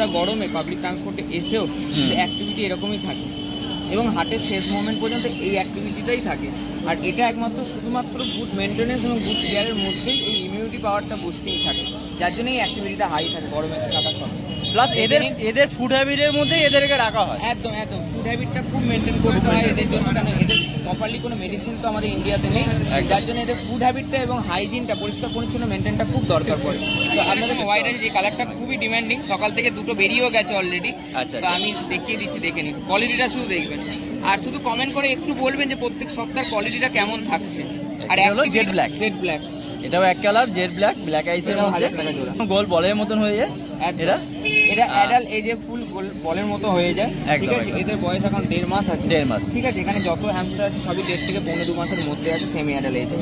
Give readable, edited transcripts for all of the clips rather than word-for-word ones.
এতটা গরমে পাবলিক ট্রান্সপোর্টে এসেও অ্যাক্টিভিটি এরকমই থাকে এবং হাটের শেষ মোমেন্ট পর্যন্ত এই অ্যাক্টিভিটিটাই থাকে। আর এটা একমাত্র শুধুমাত্র গুড মেনটেন্যান্স এবং গুড কেয়ারের মধ্যেই এই ইমিউনিটি পাওয়ারটা বুস্টিং থাকে, যার জন্য এই অ্যাক্টিভিটিটা হাই থাকে গরমে থাকার সময়। প্লাস এদের ফুড হ্যাবিটের মধ্যে এদেরকে রাখা হয়। একদম ফুড হ্যাবিটটা খুব মেনটেন করতে হয় এদের জন্য, কারণ এদের প্রপারলি কোনো মেডিসিন তো আমাদের ইন্ডিয়াতে নেই, যার জন্য এদের ফুড হ্যাবিটটা এবং হাইজিনটা পরিষ্কার পরিচ্ছন্ন মেনটেনটা খুব দরকার পড়ে। তো আপনাদের হোয়াইট আছে যে কালারটা খুবই ডিমান্ডিং, সকাল থেকে দুটো বেরিয়েও গেছে অলরেডি। তো আমি দেখিয়ে দিচ্ছি, দেখে নিন, কোয়ালিটিটা শুধু দেখবেন আর শুধু কমেন্ট করে একটু বলবেন যে প্রত্যেক সপ্তাহের কোয়ালিটিটা কেমন থাকছে। আর হলো জেড ব্ল্যাক, এটাও এক কালার জেড ব্ল্যাক, ব্ল্যাক আইসের মধ্যে গোল বলের মতন হয়ে যায়। এটা অ্যাডাল্ট এজে ফুল বলের মতো হয়ে যায়, ঠিক আছে। এদের বয়স এখন 1.5 মাস আছে, 1.5 মাস, ঠিক আছে। এখানে যত হ্যামস্টার আছে সবই 1.5 থেকে 2 মাসের মধ্যে আছে, সেমি অ্যাডাল্ট এজে।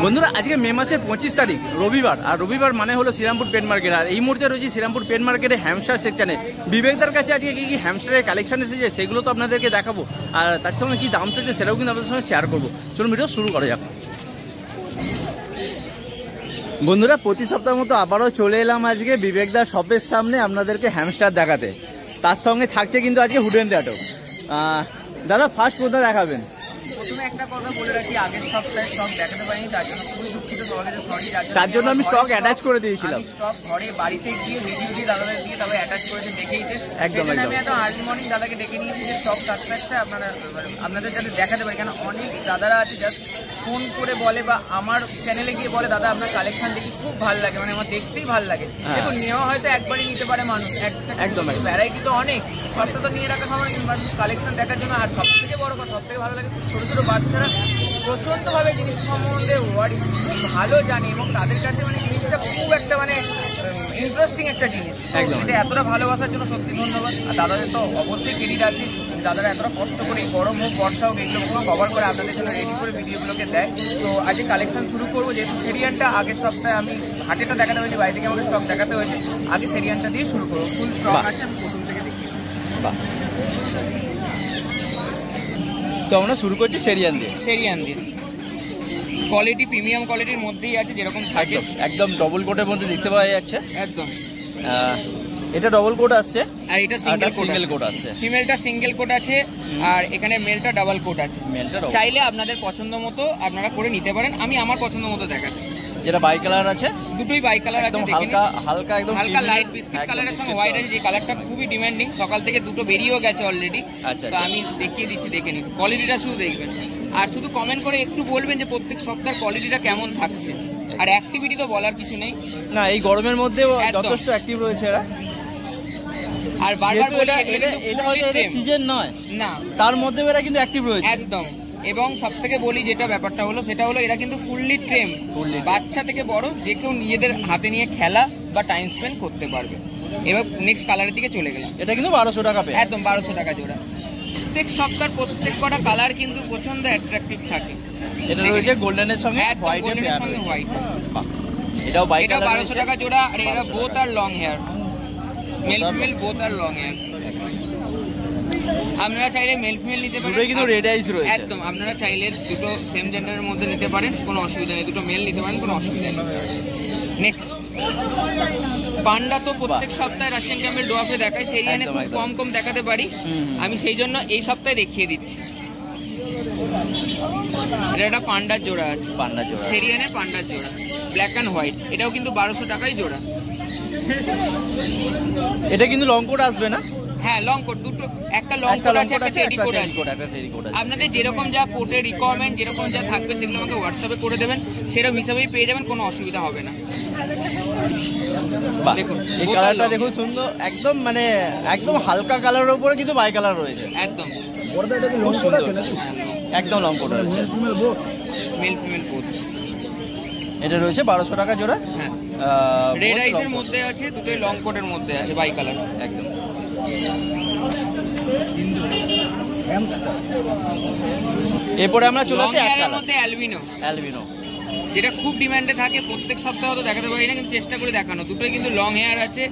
বন্ধুরা আজকে মে মাসের 25 তারিখ রবিবার, আর রবিবার মানে হলো শ্রীরামপুর পেট মার্কেট। আর এই মুহূর্তে রয়েছে শ্রীরামপুর পেট মার্কেটে হ্যামস্টার সেকশনে। বিবেকদার কাছে আজকে কি কি হ্যামস্টারের কালেকশন এসেছে সেগুলো তো আপনাদেরকে দেখাবো, আর তার সঙ্গে কি দাম চলছে সেটাও কিন্তু আপনাদের সঙ্গে শেয়ার করবো। চলুন ভিডিও শুরু করা যাক। বন্ধুরা প্রতি সপ্তাহের মতো আবারও চলে এলাম আজকে বিবেকদার শপের সামনে আপনাদেরকে হ্যামস্টার দেখাতে। তার সঙ্গে থাকছে কিন্তু আজকে হুডেন ট্যাটু। দাদা ফার্স্ট কোনটা দেখাবেন? প্রথমে একটা কথা বলে রাখি, আগের সপ্তাহে স্টক দেখাতে পারিনি, তার জন্য খুবই দুঃখিত, সরি। তার জন্য আমি স্টক অ্যাটাচ করে দিয়েছিলাম। স্টক ঘরে বাড়িতে গিয়ে ভিডিও দিয়ে দাদাদের দিয়ে তবে অ্যাটাচ করেছে, দেখেইছে। একদম আমি এত আর্লি মর্নিং দাদাকে ডেকে নিয়েছি যে স্টক থাকতে আপনাদের যাতে দেখাতে পারি, কেন অনেক দাদারা আছে জাস্ট ফোন করে বলে বা আমার চ্যানেলে গিয়ে বলে দাদা আপনার কালেকশন দেখি খুব ভালো লাগে, মানে আমার দেখতেই ভালো লাগে। দেখুন নেওয়া হয়তো একবারই নিতে পারে মানুষ, একদম ভ্যারাইটি তো অনেক, সবটা তো নিয়ে রাখা সময় কালেকশন দেখার জন্য। আর সব থেকে বড় কথা, সব থেকে ভালো লাগে ছোটো ছোটো বাচ্চারা প্রচণ্ডভাবে জিনিস সম্বন্ধে ভালো জানে এবং তাদের কাছে মানে জিনিসটা খুব একটা মানে ইন্টারেস্টিং একটা জিনিস। এটা এতটা ভালোবাসার জন্য সত্যি ধন্যবাদ। আর দাদাদের তো অবশ্যই ক্রেডিট আছে, দাদারা এতটা কষ্ট করে গরম হোক বর্ষা হোক এগুলো পুরো কভার করে আপনাদের জন্য রেডি করে ভিডিওগুলোকে দেয়। তো আজকে কালেকশন শুরু করবো, যেহেতু সেরিয়ানটা আগের সপ্তাহে আমি হাটেটা দেখাতে হয়েছে, বাইরে থেকে আমাকে স্টক দেখাতে হয়েছে, আগে সেরিয়ানটা দিয়ে শুরু করবো। ফুল স্টক আছে, আমি প্রথম থেকে দেখি। তো আমরা শুরু করছি সেরিয়ান দিয়ে। কোয়ালিটি প্রিমিয়াম কোয়ালিটির মধ্যেই আছে, যেরকম থাকে একদম ডবল কোটের মধ্যে দেখতে পাওয়া যাচ্ছে। একদম এটা ডবল কোট আসছে আর এটা সিঙ্গেল কোট আছে। ফিমেলটা সিঙ্গেল কোট আছে আর এখানে মেলটা ডাবল কোট আছে। চাইলে আপনাদের পছন্দ মতো আপনারা করে নিতে পারেন, আমি আমার পছন্দ মতো দেখাচ্ছি। যেটা বাই কালার আছে, দুটোই বাই কালার আছে, হালকা লাইট বিস্কিট কালারের সঙ্গে হোয়াইট আছে যে কালারটা খুবই ডিমান্ডিং, সকাল থেকে দুটো বেরিয়েও গেছে অলরেডি। তো আমি দেখিয়ে দিচ্ছি, দেখে নিন, কোয়ালিটিটা শুধু দেখবেন আর শুধু কমেন্ট করে একটু বলবেন যে প্রত্যেক সপ্তাহের কোয়ালিটিটা কেমন থাকছে। আর অ্যাক্টিভিটি তো বলার কিছু নেই, না এই গরমের মধ্যে যথেষ্ট অ্যাক্টিভ রয়েছে এরা। আর বারবার বলে এটা হয়তো সিজন নয় না, তার মধ্যে এরা কিন্তু অ্যাক্টিভ রয়েছে একদম। এবং সব থেকে বলি যেটা ব্যাপারটা হলো সেটা হলো এরা কিন্তু ফুললি ট্রেন, বাচ্চা থেকে বড় যে কেউ নিজেদের হাতে নিয়ে খেলা বা টাইম স্পেন্ড করতে পারবে। এবার নেক্সট কালারের দিকে চলে গেলাম। এটা কিন্তু 1200 টাকা পেয়ে, একদম 1200 টাকা জোড়া। প্রত্যেক সপ্তাহের প্রত্যেক কটা কালার কিন্তু প্রচন্ড অ্যাট্রাকটিভ থাকে। এটা রয়েছে গোল্ডেনের সঙ্গে হোয়াইটের সঙ্গে হোয়াইট। এটাও 1200 টাকা জোড়া। আর এরা both are long hair, male female both are long hair. আপনারা চাইলে মেল ফিমেল নিতে পারেন, দুটোই কিন্তু রেড আইস রয়েছে। একদম আপনারা চাইলে দুটো সেম জেন্ডারের মধ্যে নিতে পারেন, কোনো অসুবিধা নেই। দুটো মেল নিতে পারেন, কোনো অসুবিধা নেই। নেক্সট পান্ডা তো প্রত্যেক সপ্তাহে রাশিয়ান ক্যামেল ডোয়াফে দেখায়, সেরিয়ানে খুব কম দেখাতে পারি, আমি সেই জন্য এই সপ্তাহে দেখিয়ে দিচ্ছি। এটা একটা পান্ডার জোড়া আছে, সেরিয়ানে পান্ডার জোড়া, ব্ল্যাক অ্যান্ড হোয়াইট। এটাও কিন্তু 1200 টাকাই জোড়া। এটা কিন্তু লং কোট আসবে না? হ্যাঁ লং কোট, দুটো, একটা লং কোট আছে, একটা টেডি কোট আছে। আপনাদের যেরকম যা কোটের রিকোয়ারমেন্ট যেরকম যা থাকবে সেগুলো আমাকে হোয়াটসঅ্যাপে করে দেবেন, সেরকম হিসাবেই পেয়ে যাবেন, কোনো অসুবিধা হবে না। দেখুন এই কালারটা দেখুন সুন্দর, একদম মানে একদম হালকা কালারের উপরে কিন্তু বাই কালার রয়েছে। একদম একদম লং কোট আছে, মেল ফিমেল বোথ। এটা রয়েছে 1200 টাকা জোড়া। হ্যাঁ রেড আইসের মধ্যে আছে, দুটোই লং কোটের মধ্যে আছে, বাই কালার একদম। এরপরে আমরা চলে আসি অ্যালবিনো, যেটা খুব ডিমান্ডে থাকে, প্রত্যেক সপ্তাহে হয়তো দেখাতে পারি না, কিন্তু চেষ্টা করে দেখানো। দুটোই কিন্তু লং হেয়ার আছে,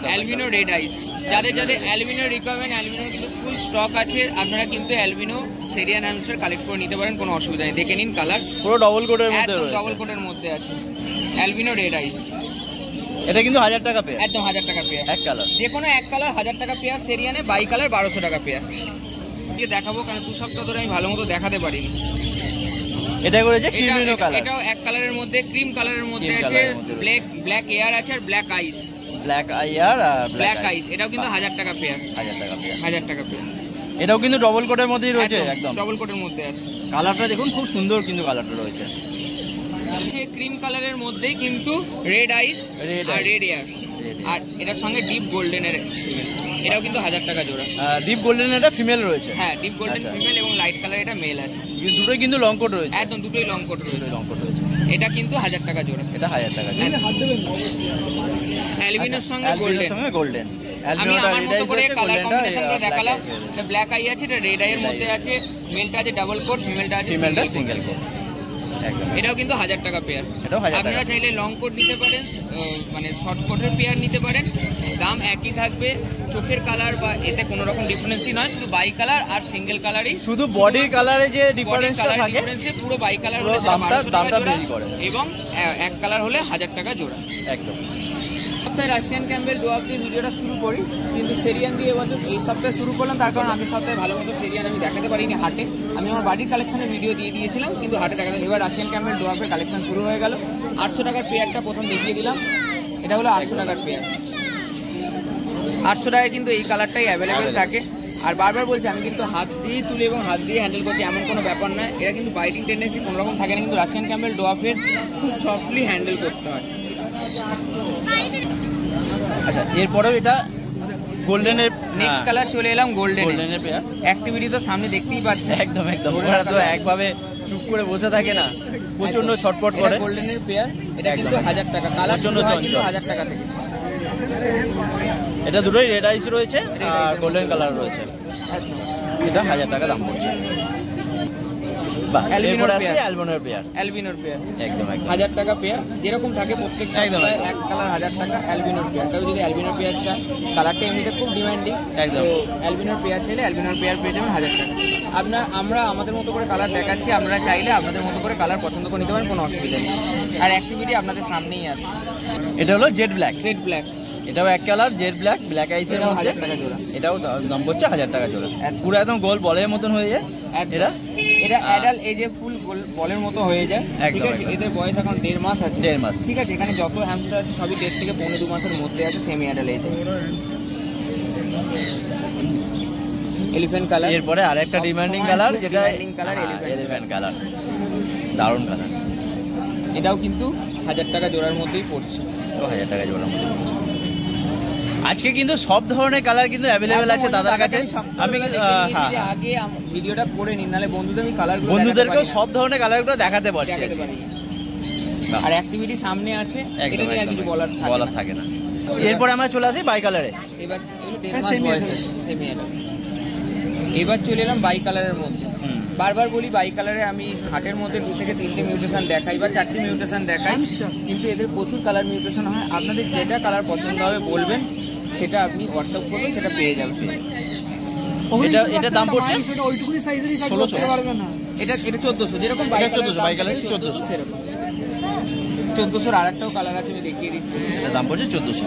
অ্যালবিনো রেড আইস। যাদের অ্যালবিনো রিকোয়ারমেন্ট, অ্যালবিনো কিন্তু ফুল স্টক আছে, আপনারা কিন্তু অ্যালবিনো সেরিয়ান হ্যামস্টার কালেক্ট করে নিতে পারেন, কোনো অসুবিধা নেই। দেখে নিন কালার পুরো ডবল কোটের মধ্যে একদম রয়েছে। ডবল কোটের মধ্যে আছে। অ্যালবিনো রেড আইস, এটা কিন্তু 1000 টাকা পেয়ার, একদম 1000 টাকা পেয়ার। এক কালার, যে কোনো এক কালার 1000 টাকা পেয়ার। সেরিয়ানে বাই কালার 1200 টাকা পেয়ার। দেখাবো কারণ 2 সপ্তাহ ধরে আমি ভালো মতো দেখাতে পারিনি। এটা করেছে ক্রিমিনো কালার, এটাও এক কালারের মধ্যে, ক্রিম কালারের মধ্যে আছে। ব্ল্যাক এয়ার আছে আর ব্ল্যাক আইস, ব্ল্যাক আইয়ার আর ব্ল্যাক আইস। এটাও কিন্তু 1000 টাকা পেয়ার, 1000 টাকা পেয়ার, 1000 টাকা পেয়ার। এটাও কিন্তু ডবল কোটের মধ্যেই রয়েছে, একদম ডবল কোটের মধ্যে আছে। কালারটা দেখুন খুব সুন্দর, কিন্তু কালারটা রয়েছে ক্রিম কালারের মধ্যেই কিন্তু রেড আইস আর রেড এয়ার, আর এটার সঙ্গে ডিপ গোল্ডেনের এটাও কিন্তু 1000 টাকা জোড়া। ডিপ গোল্ডেন এটা ফিমেল রয়েছে, হ্যাঁ ডিপ গোল্ডেন ফিমেল এবং লাইট কালার এটা মেল আছে। দুটোই কিন্তু লং কোট রয়েছে, একদম দুটোই লং কোট রয়েছে, লং কোট রয়েছে। এটা কিন্তু 1000 টাকা জোড়া, এটা 1000 টাকা। অ্যালবিনোর সঙ্গে গোল্ডেন, আমি আমার মতো করে কালার কম্বিনেশনটা দেখালাম। এটা ব্ল্যাক আই আছে, এটা রেড আই এর মধ্যে আছে। মেলটা আছে ডাবল কোট, ফিমেলটা আছে সিঙ্গেল কোট। এটাও কিন্তু 1000 টাকা পেয়ার। এটাও 1000 টাকা। আপনারা চাইলে লং কোট নিতে পারেন, মানে শর্ট কোটের পেয়ার নিতে পারেন, দাম একই থাকবে। চোখের কালার বা এতে কোনো রকম ডিফারেন্সই নয়, শুধু বাই কালার আর সিঙ্গেল কালারই, শুধু বডির কালারে যে ডিফারেন্সটা থাকে পুরো বাই কালার হলে দামটা ভেরি করে, এবং এক কালার হলে 1000 টাকা জোড়া। একদম। সপ্তাহে রাশিয়ান ক্যাম্বেল ডোয়াব দিয়ে ভিডিওটা শুরু করি, কিন্তু সেরিয়ান দিয়ে এবছর এই সপ্তাহে শুরু করলাম, তার কারণ আগের সপ্তাহে ভালো মতো সেরিয়ান আমি দেখাতে পারিনি হাটে। আমি আমার বাড়ির কালেকশনের ভিডিও দিয়ে দিয়েছিলাম, কিন্তু হাটে দেখাতে। এবার রাশিয়ান ক্যাম্বেল ডোয়াবের কালেকশন শুরু হয়ে গেল। 800 টাকার পেয়ারটা প্রথম দেখিয়ে দিলাম, এটা হলো 800 টাকার পেয়ার। 800 টাকায় কিন্তু এই কালারটাই অ্যাভেলেবেল থাকে। আর বারবার বলছি, আমি কিন্তু হাত দিয়েই তুলি এবং হাত দিয়ে হ্যান্ডেল করছি, এমন কোনো ব্যাপার নয়। এরা কিন্তু বাইটিং টেন্ডেন্সি কোনো রকম থাকে না, কিন্তু রাশিয়ান ক্যাম্বেল ডোয়াফের খুব সফটলি হ্যান্ডেল করতে হয়। আচ্ছা, এরপরেও এটা গোল্ডেনের নেক্সট কালার চলে এলাম গোল্ডেনের পেয়ার। অ্যাক্টিভিটি তো সামনে দেখতেই পাচ্ছেন, একদম ওরা তো একভাবে চুপ করে বসে থাকে না, প্রচন্ড ছটপট করে। গোল্ডেনের পেয়ার, এটা কিন্তু 1000 টাকা। কালার জন্য 1000 টাকা থেকে। এটা দুটোই রেড আইস রয়েছে আর গোল্ডেন কালার রয়েছে, এটা 1000 টাকা দাম পড়ছে। অ্যালবিনোর পেয়ার, অ্যালবিনোর পেয়ার একদম 1000 টাকা পেয়ার, যেরকম থাকে প্রত্যেক সপ্তাহে এক কালার 1000 টাকা। অ্যালবিনোর পেয়ার, কেউ যদি অ্যালবিনোর পেয়ার চান, কালারটা এমনিতে খুব ডিমান্ডিং, একদম। তো অ্যালবিনোর পেয়ার চাইলে অ্যালবিনোর পেয়ার পেয়ে যাবেন 1000 টাকা। আমরা আমাদের মতো করে কালার দেখাচ্ছি, আপনারা চাইলে আপনাদের মতো করে কালার পছন্দ করে নিতে পারেন, কোনো অসুবিধা নেই। আর অ্যাক্টিভিটি আপনাদের সামনেই আছে। এটা হলো জেড ব্ল্যাক, এটাও এক কালার, জেড ব্ল্যাক, ব্ল্যাক আইসের মধ্যে 1000 টাকা জোড়া। এটাও দাম পড়ছে 1000 টাকা জোড়া। পুরো একদম গোল বলের মতন হয়ে যায় এটা অ্যাডাল্ট এজে ফুল বলের মতো হয়ে যায়, ঠিক আছে। একদম। এদের বয়স এখন 1.5 মাস আছে, 1.5 মাস, ঠিক আছে। এখানে যত হ্যামস্টার আছে সবই 1.5 থেকে 2 মাসের মধ্যে আছে, সেমি অ্যাডাল্ট এজে। এলিফ্যান্ট কালার, এরপরে আরেকটা ডিমান্ডিং কালার, যেটা এলিফ্যান্ট কালার, দারুণ কালার। এটাও কিন্তু 1000 টাকা জোড়ার মধ্যেই পড়ছে, 1000 টাকা জোড়ার মধ্যে। আজকে কিন্তু সব ধরনের কালার কিন্তু অ্যাভেলেবেল আছে দাদার কাছে। আমি আগে ভিডিওটা করে নিন, নাহলে বন্ধুদেরকেও সব ধরনের কালারগুলো দেখাতে পারছি। আর অ্যাক্টিভিটি সামনে আছে, এটা নিয়ে আর কিছু বলার থাকে না। এরপরে আমরা চলে আসি বাই কালারে। এবার এগুলো 1.5 মাস বয়সে সেমি অ্যাডাল্ট। এবার চলে এলাম বাই কালারের মধ্যে। বারবার বলি, বাই কালারে আমি হাটের মধ্যে 2 থেকে 3টে মিউটেশন দেখাই বা 4টে মিউটেশন দেখাই, কিন্তু এদের প্রচুর কালার মিউটেশন হয়। আপনাদের যেটা কালার পছন্দ হবে বলবেন, সেটা আপনি হোয়াটসঅ্যাপ করবেন, সেটা পেয়ে যাবেন। এটা দাম পড়ছে 1600, এটা 1400, যেরকম বাই কালার 1400 সেরকম। 1400 আর একটাও কালার আছে, আমি দেখিয়ে দিচ্ছি। এটা দাম পড়ছে 1400।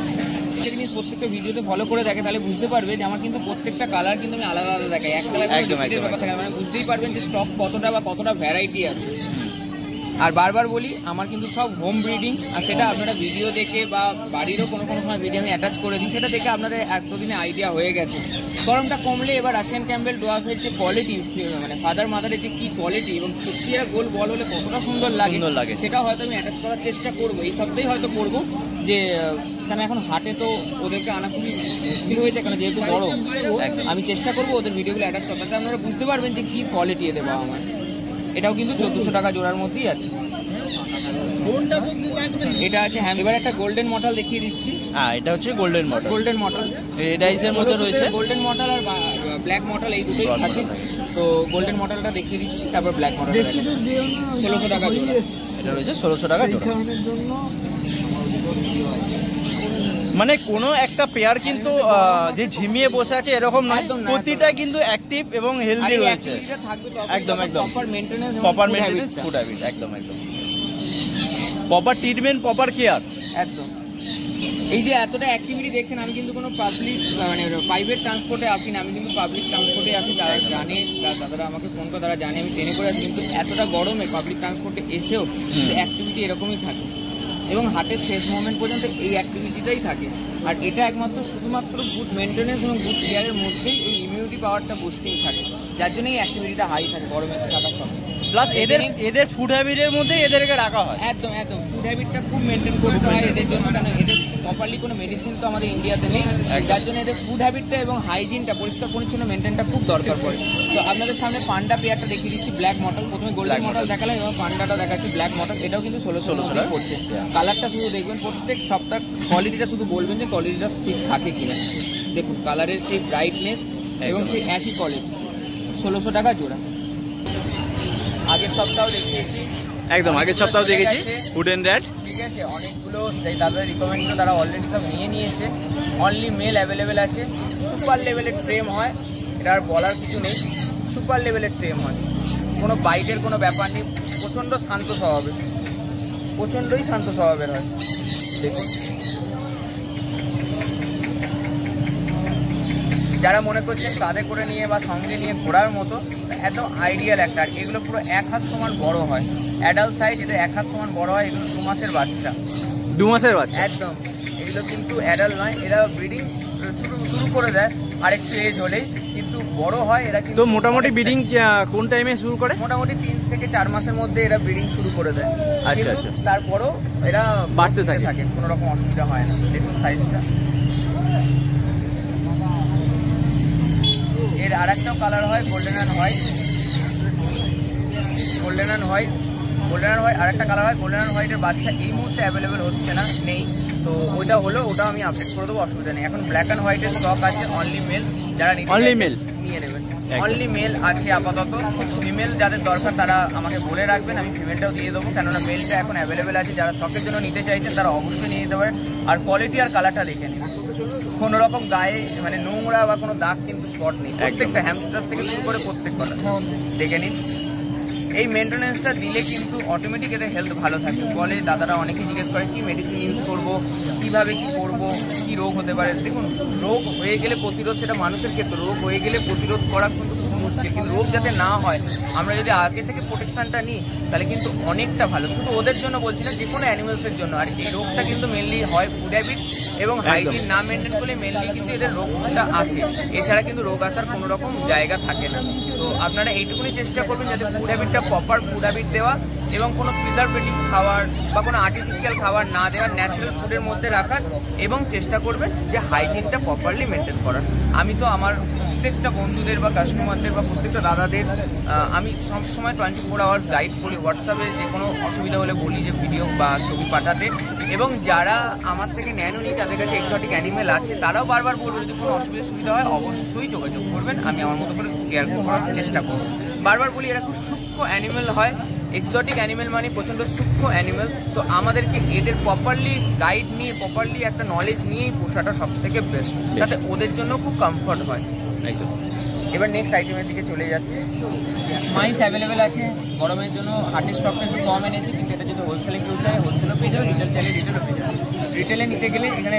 জিনিস প্রত্যেকটা ভিডিওতে ফলো করে দেখে, তাহলে বুঝতে পারবে যে আমার কিন্তু প্রত্যেকটা কালার কিন্তু আমি আলাদা আলাদা দেখাই। এক কালার মানে বুঝতেই পারবেন যে স্টক কতটা বা কতটা ভ্যারাইটি আছে। আর বারবার বলি, আমার কিন্তু সব হোম ব্রিডিং, আর সেটা আপনারা ভিডিও দেখে বা বাড়িরও কোনো সময় ভিডিও আমি অ্যাটাচ করে দিই, সেটা দেখে আপনাদের এতদিনে আইডিয়া হয়ে গেছে। গরমটা কমলে এবার রাশিয়ান ক্যাম্বেল ডোয়াফের যে কোয়ালিটি, মানে ফাদার মাদারের যে কি কোয়ালিটি, এবং সত্যি এরা গোল বল হলে কতটা সুন্দর লাগে, সেটা হয়তো আমি অ্যাটাচ করার চেষ্টা করবো। এই সপ্তাহেই হয়তো করবো, যে কেন এখন হাটে তো ওদেরকে আনা খুবই মুশকিল হয়েছে, কেন যেহেতু বড়। আমি চেষ্টা করবো ওদের ভিডিওগুলো অ্যাটাচ করতে, তাতে আপনারা বুঝতে পারবেন যে কি কোয়ালিটি এদের বাবা আমার। এটাও কিন্তু 1400 টাকা জোড়ার মধ্যেই আছে। এটা আছে এবার একটা গোল্ডেন মডেল দেখিয়ে দিচ্ছি। এটা হচ্ছে গোল্ডেন মডেল, রেড আইসের মধ্যে রয়েছে। গোল্ডেন মডেল আর ব্ল্যাক মডেল এই দুটোই থাকে, তো গোল্ডেন মডেলটা দেখিয়ে দিচ্ছি, তারপর ব্ল্যাক মডেল 1600 টাকা জোড়া। এটা রয়েছে 1600 টাকা জোড়া। মানে কোনো একটা পেয়ার কিন্তু যে ঝিমিয়ে বসে আছে এরকম নয়, প্রতিটা কিন্তু অ্যাক্টিভ এবং হেলদি রয়েছে। একদম একদম প্রপার মেইনটেনেন্স, ফুড হ্যাবিট, একদম একদম প্রপার ট্রিটমেন্ট, প্রপার কেয়ার, একদম। এই যে এতটা অ্যাক্টিভিটি দেখছেন, আমি কিন্তু কোনো পাবলিক মানে প্রাইভেট ট্রান্সপোর্টে আসি না, আমি কিন্তু পাবলিক ট্রান্সপোর্টে আসি। তারা জানে, দাদারা আমাকে ফোন করে, তারা জানে আমি ট্রেনে করে আসি, কিন্তু এতটা গরমে পাবলিক ট্রান্সপোর্টে এসেও অ্যাক্টিভিটি এরকমই থাকে এবং হাতের শেষ মোমেন্ট পর্যন্ত এই অ্যাক্টিভিটিটাই থাকে। আর এটা একমাত্র শুধুমাত্র গুড মেনটেন্যান্স এবং গুড কেয়ারের মধ্যেই এই ইমিউনিটি পাওয়ারটা বুস্টিং থাকে, যার জন্য এই অ্যাক্টিভিটিটা হাই থাকে গরমে থাকার সময়। প্লাস এদের ফুড হ্যাবিটের মধ্যে এদেরকে রাখা হয়। একদম একদম ফুড হ্যাবিটটা খুব মেনটেন করতে হয় এদের জন্য, কারণ এদের প্রপারলি কোনো মেডিসিন তো আমাদের ইন্ডিয়াতে নেই, যার জন্য এদের ফুড হ্যাবিটটা এবং হাইজিনটা, পরিষ্কার পরিচ্ছন্ন মেনটেনটা খুব দরকার পড়ে। তো আপনাদের সামনে পান্ডা পেয়ারটা দেখিয়ে দিচ্ছি, ব্ল্যাক মটল। প্রথমে গোল্ডেন মটল দেখালাম এবং পান্ডাটা দেখাচ্ছি ব্ল্যাক মটল। এটাও কিন্তু 1600 টাকা পড়ছে। কালারটা শুধু দেখবেন, প্রত্যেক সপ্তাহ কোয়ালিটিটা শুধু বলবেন যে কোয়ালিটিটা ঠিক থাকে কিনা। দেখুন কালারের সেই ব্রাইটনেস এবং সেই একই কোয়ালিটি, 1600 টাকা জোড়া। আগের সপ্তাহ দেখিয়েছি, একদম আগের সপ্তাহ দেখেছি ফুড এন্ড র্যাট, ঠিক আছে। অনেকগুলো যে দাদার রিকমেন্ডগুলো তারা অলরেডি সব নিয়ে নিয়েছে। অনলি মেল অ্যাভেলেবেল আছে। সুপার লেভেলের ট্রেম হয়, এটা আর বলার কিছু নেই, সুপার লেভেলের ট্রেম হয়, কোনো বাইটের কোনো ব্যাপার নেই। প্রচণ্ড শান্ত স্বভাবের, প্রচণ্ডই শান্ত স্বভাবের হয়। দেখুন যারা মনে করছেন কাঁধে করে নিয়ে বা সঙ্গে নিয়ে ঘোরার মতো, একদম আইডিয়াল একটা। আর এগুলো পুরো 1 হাত সমান বড় হয়, অ্যাডাল্ট সাইজ এদের 1 হাত সমান বড় হয়। এগুলো 2 মাসের বাচ্চা, 2 মাসের বাচ্চা একদম। এগুলো কিন্তু অ্যাডাল্ট নয়, এরা ব্রিডিং শুরু করে দেয় আরেকটু এজ হলেই, কিন্তু বড় হয় এরা। কিন্তু মোটামুটি ব্রিডিং কোন টাইমে শুরু করে? মোটামুটি 3 থেকে 4 মাসের মধ্যে এরা ব্রিডিং শুরু করে দেয়। আচ্ছা আচ্ছা। তারপরও এরা বাড়তে থাকে, কোনো রকম অসুবিধা হয় না। দেখুন সাইজটা। এর আর একটাও কালার হয় golden and white, golden and white, golden and white. আর একটা কালার হয় গোল্ডেন অ্যান্ড হোয়াইটের বাচ্চা এই মুহূর্তে অ্যাভেলেবেল হচ্ছে না, নেই। তো ওইটা হলো, ওটা আমি আপডেট করে দেবো, অসুবিধা নেই। এখন ব্ল্যাক অ্যান্ড হোয়াইটের স্টক আছে, অনলি মেল। যারা অনলি মেল নিয়ে নেবেন, অনলি মেল আছে আপাতত। ফিমেল যাদের দরকার তারা আমাকে বলে রাখবেন, আমি ফিমেলটাও দিয়ে দেবো, কেননা মেলটা এখন অ্যাভেলেবেল আছে। যারা স্টকের জন্য নিতে চাইছেন তারা অবশ্যই নিয়ে নিতে পারেন। আর কোয়ালিটি আর কালারটা দেখে নিন, কোনো রকম গায়ে মানে নোংরা বা কোনো দাগ কিন্তু স্পট নেই। প্রত্যেকটা হ্যামস্টার থেকে শুরু করে প্রত্যেক কটা দেখে নিন। এই মেনটেন্যান্সটা দিলে কিন্তু অটোমেটিক এদের হেলথ ভালো থাকে। বলে দাদারা অনেকেই জিজ্ঞেস করে কি মেডিসিন ইউজ করবো, কীভাবে কী করবো, কী রোগ হতে পারে। দেখুন রোগ হয়ে গেলে প্রতিরোধ, সেটা মানুষের ক্ষেত্রে, রোগ হয়ে গেলে প্রতিরোধ করা কিন্তু খুব মুশকিল। কিন্তু রোগ যাতে না হয়, আমরা যদি আগে থেকে প্রোটেকশানটা নিই তাহলে কিন্তু অনেকটা ভালো। শুধু ওদের জন্য বলছি না, যে কোনো অ্যানিমেলসের জন্য। আর এই রোগটা কিন্তু মেনলি হয় ফুড হ্যাবিট এবং হাইজিন না মেনটেন করলে মেনলি কিন্তু এদের রোগটা আসে। এছাড়া কিন্তু রোগ আসার কোনো রকম জায়গা থাকে না। তো আপনারা এইটুকুনি চেষ্টা করবেন যাতে ফুড হ্যাবিটটা প্রপার ফুড হ্যাবিট দেওয়া এবং কোনো প্রিজারভেটিভ খাবার বা কোনো আর্টিফিশিয়াল খাবার না দেওয়ার, ন্যাচারাল ফুডের মধ্যে রাখার, এবং চেষ্টা করবেন যে হাইজিনটা প্রপারলি মেনটেন করার। আমি তো আমার প্রত্যেকটা বন্ধুদের বা কাস্টমারদের বা প্রত্যেকটা দাদাদের আমি সবসময় 24 আওয়ার্স গাইড করি। হোয়াটসঅ্যাপে যে কোনো অসুবিধা হলে বলি যে ভিডিও বা ছবি পাঠাতে। এবং যারা আমার থেকে নেন নি, তাদের কাছে এক্সোটিক অ্যানিমেল আছে, তারাও বারবার বলবে যদি কোনো সুবিধা হয় অবশ্যই যোগাযোগ করবেন, আমি আমার মতো করে কেয়ার করার চেষ্টা করব। বারবার বলি এরা খুব সূক্ষ্ম অ্যানিমেল হয়। এক্সোটিক অ্যানিমেল মানে প্রচণ্ড সূক্ষ্ম অ্যানিমেল। তো আমাদেরকে এদের প্রপারলি গাইড নিয়ে, প্রপারলি একটা নলেজ নিয়েই পোষাটা সব থেকে বেস্ট, যাতে ওদের জন্য খুব কমফর্ট হয়। একদম। এবার নেক্সট আইটেমের দিকে চলে যাচ্ছে। মাইস অ্যাভেলেবেল আছে, গরমের জন্য হাটের স্টকটা একটু কম এনেছি, কিন্তু এটা যদি হোলসেলে কেউ চায় হোলসেলও পেয়ে যাবে, রিটেল চাইলে রিটেলও পেয়ে যাবে। রিটেলে নিতে গেলে এখানে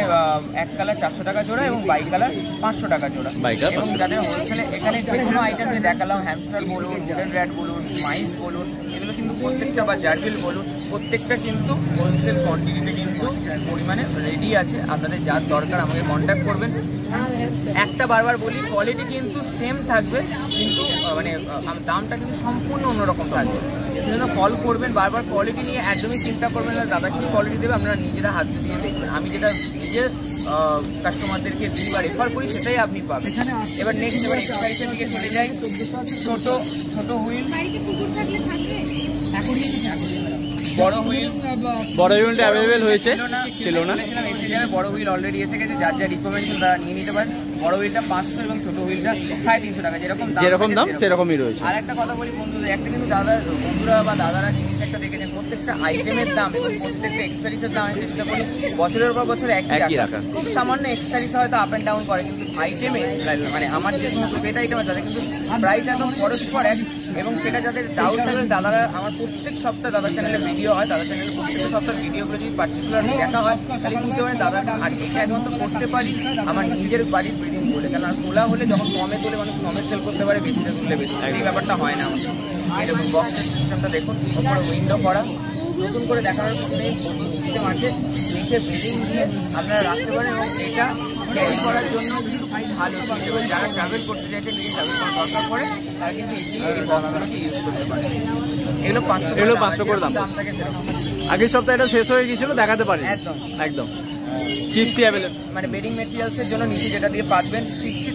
এক কালার 400 টাকা জোড়া এবং বাই কালার 500 টাকা জোড়া। এবং যাদের হোলসেলে এখানে যে কোনো আইটেম যে দেখালাম, হ্যামস্টার বলুন, গোল্ডেন র্যাট বলুন, মাইস বলুন, এগুলো কিন্তু প্রত্যেকটা, বা জার্বিল বলুন, প্রত্যেকটা কিন্তু হোলসেল কোয়ান্টিটিতে কিন্তু পরিমাণে রেডি আছে। আপনাদের যার দরকার আমাকে কন্ট্যাক্ট করবেন। একটা বারবার বলি, কোয়ালিটি কিন্তু সেম থাকবে, কিন্তু মানে দামটা কিন্তু সম্পূর্ণ অন্যরকম থাকবে। সেজন্য কল করবেন, বারবার কোয়ালিটি নিয়ে একদমই চিন্তা করবেন না দাদা কী কোয়ালিটি দেবে, আপনারা নিজেরা হাত দিয়ে দেখবেন। আমি যেটা নিজের কাস্টমারদেরকে দিই বা রেফার করি সেটাই আপনি পাবেন। এবার নেক্সট এক্সারসাইজের দিকে চলে যাই। ছোট হুইল, বড় হুইল অ্যাভেলেবেল হয়েছে, ছিল না। এসে যাবে, বড় হুইল অলরেডি এসে গেছে, যার যা রিকমেন্ডেশন তারা নিয়ে নিতে পারেন। বড় হুইলটা 500 এবং ছোট হুইলটা 350 টাকা, যেরকম দাম সেরকমই রয়েছে। আর একটা কথা বলি বন্ধুদের, একটা কিন্তু বন্ধুরা বা দাদারা জিনিস একটা দেখেছেন, প্রত্যেকটা আইটেমের দাম এবং প্রত্যেকটা এক্সেসরিজের দাম আমি চেষ্টা করি বছরের পর বছর একই রাখা। খুব সামান্য এক্সেসরিজ হয়তো আপ অ্যান্ড ডাউন করে, কিন্তু আইটেমে মানে আমার যে সমস্ত পেট আইটেম আছে তাদের কিন্তু প্রাইস একদম পরস্পর এক। এবং সেটা যাদের ডাউট থাকে, দাদারা আমার প্রত্যেক সপ্তাহে দাদার চ্যানেলে ভিডিও হয়, দাদার চ্যানেলে প্রত্যেক সপ্তাহের ভিডিওগুলো যদি পার্টিকুলার দেখা হয় তাহলে বুঝতে পারেন দাদা আর এটা একমাত্র করতে পারি আমার নিজের বাড়ির ব্রিডিং বলে। কারণ তোলা হলে যখন কমে তোলে মানুষ কমে সেল করতে পারে, বেশিটা তুলে বেশি, এই ব্যাপারটা হয় না আমার। এরকম বক্সের সিস্টেমটা দেখুন, ওপরে উইন্ডো করা, নতুন করে দেখানোর সিস্টেম আছে, নিচে ব্রিডিং দিয়ে আপনারা রাখতে পারেন এবং এটা ক্যারি করার জন্য কিন্তু ভালো। যারা ট্রাভেল করতে চাইছে, নিজে ট্রাভেল করার দরকার পড়ে, তারা কিন্তু এই বক্সগুলোকে ইউজ করতে পারে। এগুলো 500 করে দাম থাকে সেরকম। আগের সপ্তাহে এটা শেষ হয়ে গিয়েছিল, দেখাতে পারি একদম চিপসি অ্যাভেলেবল। মানে বেডিং মেটেরিয়ালসের জন্য নিচে যেটা দিয়ে পাতবেন, চিপসি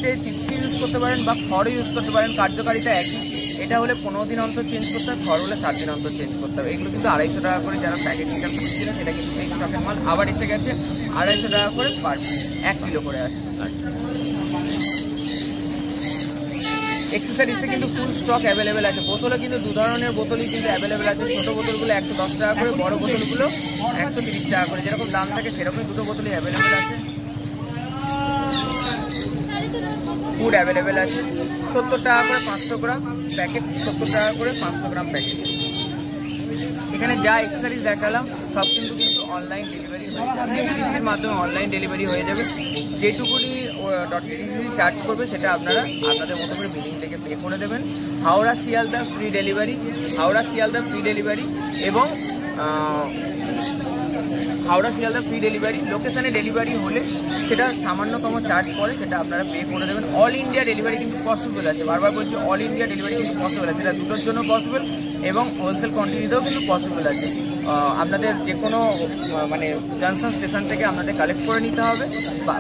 ইউজ করতে পারেন বা খড়ও ইউজ করতে পারেন, কার্যকারিতা একই। এটা হলে 15 দিন অন্তর চেঞ্জ করতে হবে, খড় হলে 7 দিন অন্তর চেঞ্জ করতে হবে। এগুলো কিন্তু 250 টাকা করে, যারা প্যাকেট নিটা করছিলেন সেটা কিন্তু সেই স্টকের মাল আবার এসে গেছে 250 টাকা করে পার 1 কিলো করে আছে। এক্সেসরিজে কিন্তু ফুল স্টক অ্যাভেলেবেল আছে। বোতলে কিন্তু 2 ধরনের বোতলই কিন্তু অ্যাভেলেবেল আছে। ছোটো বোতলগুলো 110 টাকা করে, বড় বোতলগুলো 130 টাকা করে, যেরকম দাম থাকে সেরকমই দুটো বোতলই অ্যাভেলেবেল আছে। ফুড অ্যাভেলেবেল আছে, 70 টাকা করে 500 গ্রাম প্যাকেট, 70 টাকা করে 500 গ্রাম প্যাকেট। এখানে যা এক্সেসরিজ দেখালাম সব কিন্তু অনলাইন ডেলিভারি ডেলিভারির মাধ্যমে অনলাইন ডেলিভারি হয়ে যাবে। যেটুকুনি ডেলিভারি চার্জ করবে সেটা আপনারা আপনাদের মতো করে বিলিং থেকে পে করে দেবেন। হাওড়া শিয়ালদা ফ্রি ডেলিভারি এবং হাওড়া শিয়ালদা ফ্রি ডেলিভারি। লোকেশানে ডেলিভারি হলে সেটা সামান্যতম চার্জ পড়ে, সেটা আপনারা পে করে দেবেন। অল ইন্ডিয়া ডেলিভারি কিন্তু পসিবল আছে, বারবার বলছি অল ইন্ডিয়া ডেলিভারি কিন্তু পসিবল আছে, সেটা দুটোর জন্য পসিবল এবং হোলসেল কোয়ান্টিটিতেও কিন্তু পসিবল আছে। আপনাদের যে কোনো মানে জংশন স্টেশন থেকে আপনাদের কালেক্ট করে নিতে হবে,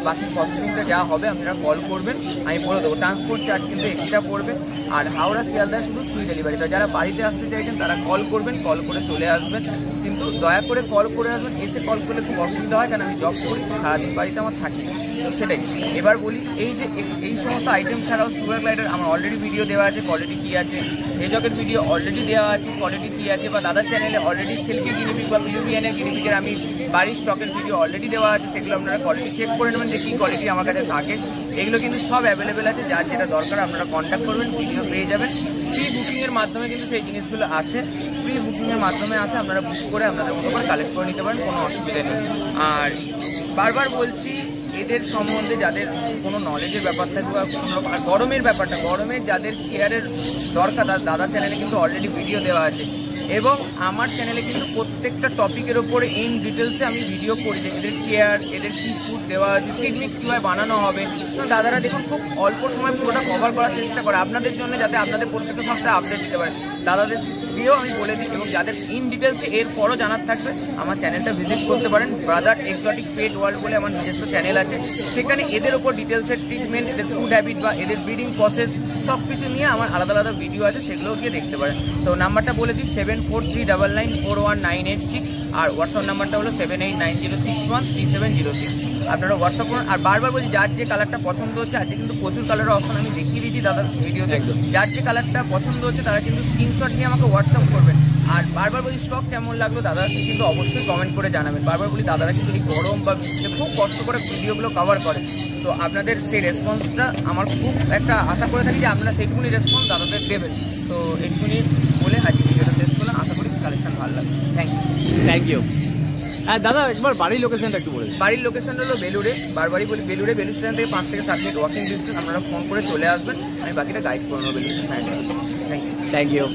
বাকি প্রসেসিংটা যা হবে আপনারা কল করবেন, আমি বলে দেবো। ট্রান্সপোর্ট চার্জ কিন্তু এক্সট্রা পড়বে। আর হাওড়া শিয়ালদা শুধু ফ্রি ডেলিভারি, তো যারা বাড়িতে আসতে চাইছেন তারা কল করবেন, কল করে চলে আসবেন। কিন্তু দয়া করে কল করে আসবেন, এসে কল করলে খুব অসুবিধা হয়, কারণ আমি জব করি, সারাদিন বাড়িতে আমার থাকি, তো সেটাই। এবার বলি, এই সমস্ত আইটেম ছাড়াও সুগার গ্লাইডার আমার অলরেডি ভিডিও দেওয়া আছে, কোয়ালিটি কী আছে, হেজকের ভিডিও অলরেডি দেওয়া আছে, কোয়ালিটি কী আছে, বা দাদার চ্যানেলে অলরেডি সিল্কি গিনিপিক বা পিউবিএনের গিনিপিকের আমি বাড়ির স্টকের ভিডিও অলরেডি দেওয়া আছে, সেগুলো আপনারা কোয়ালিটি চেক করে নেবেন যে কী কোয়ালিটি আমার কাছে থাকে। এগুলো কিন্তু সব অ্যাভেলেবেল আছে, যার যেটা দরকার আপনারা কন্ট্যাক্ট করবেন, ভিডিও পেয়ে যাবেন। প্রি বুকিংয়ের মাধ্যমে কিন্তু সেই জিনিসগুলো আসে, আপনারা বুক করে আপনাদের মতো করে কালেক্ট করে নিতে পারেন, কোনো অসুবিধা নেই। আর বারবার বলছি, এদের সম্বন্ধে যাদের কোনো নলেজের ব্যাপার থাকবে বা আর গরমের ব্যাপারটা, গরমের যাদের কেয়ারের দরকার, দাদা চ্যানেলে কিন্তু অলরেডি ভিডিও দেওয়া আছে এবং আমার চ্যানেলে কিন্তু প্রত্যেকটা টপিকের ওপরে ইন ডিটেলসে আমি ভিডিও করি, যে এদের কেয়ার, এদের কী ফুড দেওয়া আছে, সিড মিক্স কীভাবে বানানো হবে। তো দাদারা দেখুন খুব অল্প সময় পুরোটা কভার করার চেষ্টা করে আপনাদের জন্য, যাতে আপনাদের প্রত্যেকটা সপ্তাহে আপডেট দিতে পারে। দাদাদের ভিডিও আমি বলে দিই, এবং যাদের ইন ডিটেলসে এরপরও জানার থাকবে আমার চ্যানেলটা ভিজিট করতে পারেন। ব্রাদার এক্সোটিক পেট ওয়ার্ল্ড বলে আমার নিজস্ব চ্যানেল আছে, সেখানে এদের ওপর ডিটেলসের ট্রিটমেন্ট, এদের ফুড হ্যাবিট বা এদের ব্রিডিং প্রসেস সব কিছু নিয়ে আমার আলাদা আলাদা ভিডিও আছে, সেগুলোও গিয়ে দেখতে পারেন। তো নাম্বারটা বলে দিই 7439941986, আর হোয়াটসঅ্যাপ নাম্বারটা হলো 7890613706। আপনারা হোয়াটসঅ্যাপ করুন। আর বারবার বলছি, যার যে কালারটা পছন্দ হচ্ছে, আজকে কিন্তু প্রচুর কালারের অপশন আমি দেখিয়ে দিচ্ছি দাদার ভিডিওতে, যার যে কালারটা পছন্দ হচ্ছে তারা কিন্তু স্ক্রিনশট নিয়ে আমাকে হোয়াটসঅ্যাপ করবেন। আর বারবার বলি, স্টক কেমন লাগলো দাদাকে কিন্তু অবশ্যই কমেন্ট করে জানাবেন। বারবার বলি, দাদারা কিন্তু এই গরম বা বৃষ্টিতে খুব কষ্ট করে ভিডিওগুলো কভার করে, তো আপনাদের সেই রেসপন্সটা আমার খুব একটা আশা করে থাকি যে আপনারা সেইটুকুনি রেসপন্স দাদাদের দেবেন। তো এইটুকুনি বলে আজকে ভিডিওটা শেষ করলাম, আশা করি কালেকশন ভালো লাগবে। Thank you. হ্যাঁ দাদা, একবার বাড়ির লোকেশনটা একটু বলে। বাড়ির লোকেশনটা হলো বেলুড়ে, বারবারই বলি বেলুড়ে, বেলুড় স্টেশন থেকে 5 থেকে 7 মিনিট ওয়াকিং ডিস্টেন্স। আপনারা ফোন করে চলে আসবেন, আমি বাকিটা গাইড করে নেবো বেলুড় স্টেশন। Thank you.